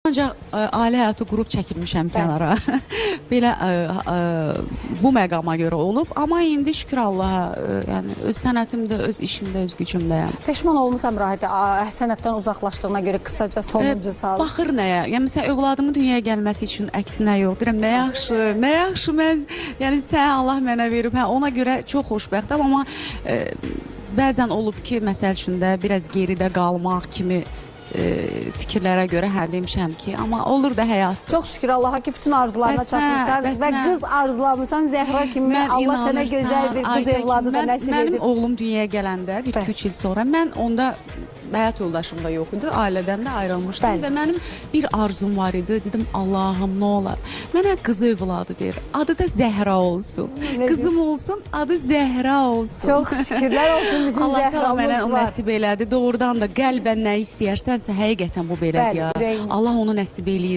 Ancaq ailə həyatı qrup çəkilmişəm kənara. Belə bu məqama görə olub. Amma indi şükür Allaha, yəni öz sənətimdə, öz işimdə, öz gücümdəyəm. Peşman olmusan Rahide, sənətdən uzaqlaşdığına görə qısaca sonuncu sual. Baxır nəyə? Yəni məsələn övladımın dünyaya gəlməsi üçün əksinə yox. Deyirəm nə yaxşı, nə yaxşı mən, yəni sən Allah mənə verib. Hə, ona görə çox xoşbəxtəm, amma bəzən olub ki, məsəl üçün də biraz geridə qalmaq kimi fikirlərə görə hə demişəm ki, amma olur da həyat. Çox şükür Allaha ki, bütün arzularına çatırsan və qız arzulamısan Zəhra kimi. Allah sənə gözəl bir qız evladı da nəsib edib. Mənim oğlum dünyaya gələndə, 2-3 il sonra mən onda həyat yoldaşım da yox idi, ailədən də ayrılmışdım və mənim bir arzum var idi. Dedim Allahım nə olar, mənə qız övladı ver, adı da Zəhra olsun. Qızım olsun, adı Zəhra olsun. Çox şükürlər olsun bizim Allah Zəhramız var. mənə nəsib elədi. Doğrudan da qəlbən nə istəyirsənsə həqiqətən bu belədir ya. Allah onu nəsib eləyir.